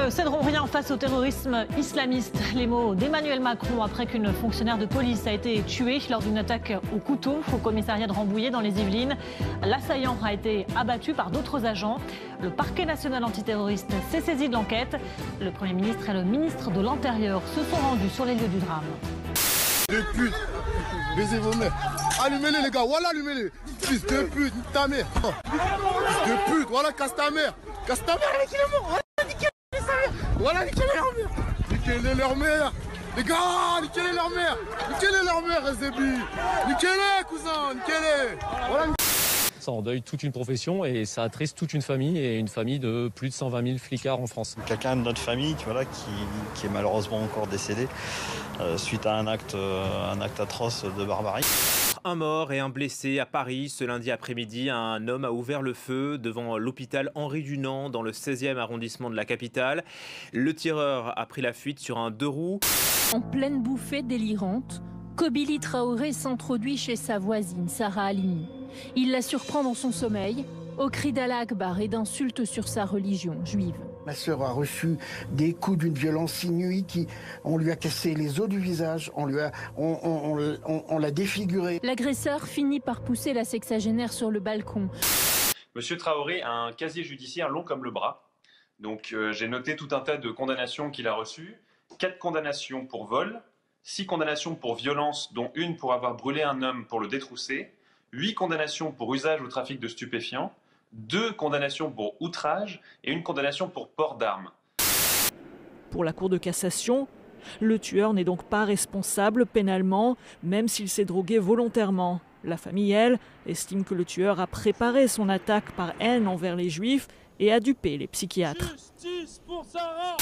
ne céderont rien face au terrorisme islamiste. Les mots d'Emmanuel Macron après qu'une fonctionnaire de police a été tuée lors d'une attaque au couteau au commissariat de Rambouillet dans les Yvelines. L'assaillant a été abattu par d'autres agents. Le parquet national antiterroriste s'est saisi de l'enquête. Le Premier ministre et le ministre de l'Intérieur se sont rendus sur les lieux du drame. De pute, baisez vos mères. Allumez-les les gars, voilà allumez-les. Fils de pute, ta mère. Fils de pute, voilà casse ta mère. Casse ta mère, niquez-les-moi. Voilà, niquez-les leur mère. Niquez-les leur mère. Les gars, niquez-les leur mère. Niquez-les leur mère, SDB. Niquez-les, cousin, niquez-les. Voilà. Ça endeuille toute une profession et ça attriste toute une famille, et une famille de plus de 120 000 flicards en France. Quelqu'un de notre famille qui est malheureusement encore décédé suite à un acte atroce de barbarie. Un mort et un blessé à Paris. Ce lundi après-midi, un homme a ouvert le feu devant l'hôpital Henri Dunant dans le 16e arrondissement de la capitale. Le tireur a pris la fuite sur un 2 roues. En pleine bouffée délirante, Kobili Traoré s'introduit chez sa voisine, Sarah Halimi. Il la surprend dans son sommeil, au cri d'Allah Akbar et d'insultes sur sa religion juive. Ma sœur a reçu des coups d'une violence inouïe, on lui a cassé les os du visage, on l'a défigurée. L'agresseur finit par pousser la sexagénaire sur le balcon. Monsieur Traoré a un casier judiciaire long comme le bras. Donc j'ai noté tout un tas de condamnations qu'il a reçues. 4 condamnations pour vol, 6 condamnations pour violence, dont une pour avoir brûlé un homme pour le détrousser, 8 condamnations pour usage ou trafic de stupéfiants, 2 condamnations pour outrage et 1 condamnation pour port d'armes. Pour la Cour de cassation, le tueur n'est donc pas responsable pénalement, même s'il s'est drogué volontairement. La famille, elle, estime que le tueur a préparé son attaque par haine envers les Juifs et a dupé les psychiatres. Justice pour Sarah!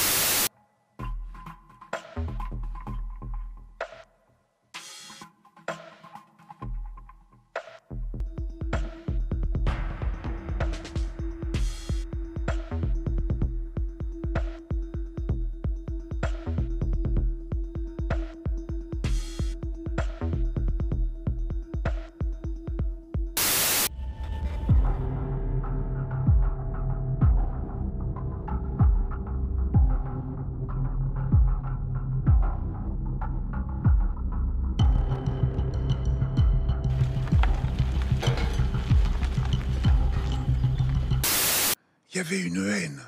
Il y avait une haine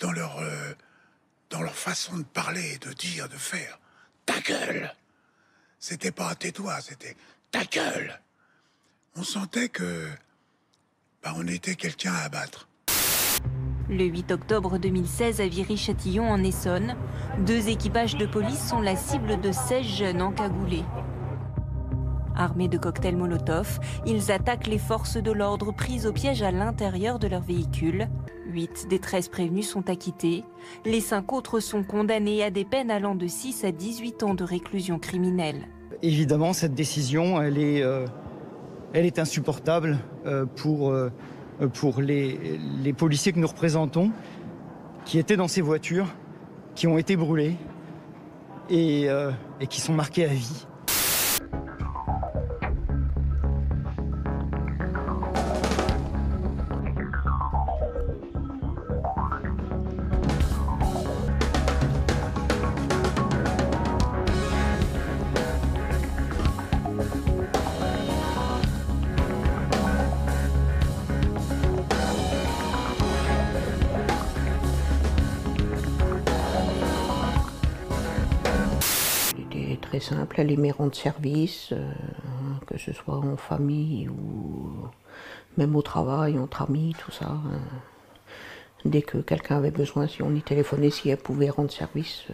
dans leur façon de parler, de dire, de faire. Ta gueule! C'était pas tais-toi, c'était ta gueule! On sentait que on était quelqu'un à abattre. Le 8 octobre 2016 à Viry-Châtillon en Essonne, 2 équipages de police sont la cible de 16 jeunes encagoulés. Armés de cocktails Molotov, ils attaquent les forces de l'ordre prises au piège à l'intérieur de leur véhicule. 8 des 13 prévenus sont acquittés. Les 5 autres sont condamnés à des peines allant de 6 à 18 ans de réclusion criminelle. Évidemment, cette décision, elle est insupportable pour les policiers que nous représentons, qui étaient dans ces voitures, qui ont été brûlés et qui sont marqués à vie. Très simple, elle aimait rendre service, que ce soit en famille ou même au travail, entre amis, tout ça. Dès que quelqu'un avait besoin, si on y téléphonait, si elle pouvait rendre service,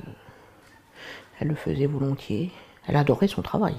elle le faisait volontiers. Elle adorait son travail.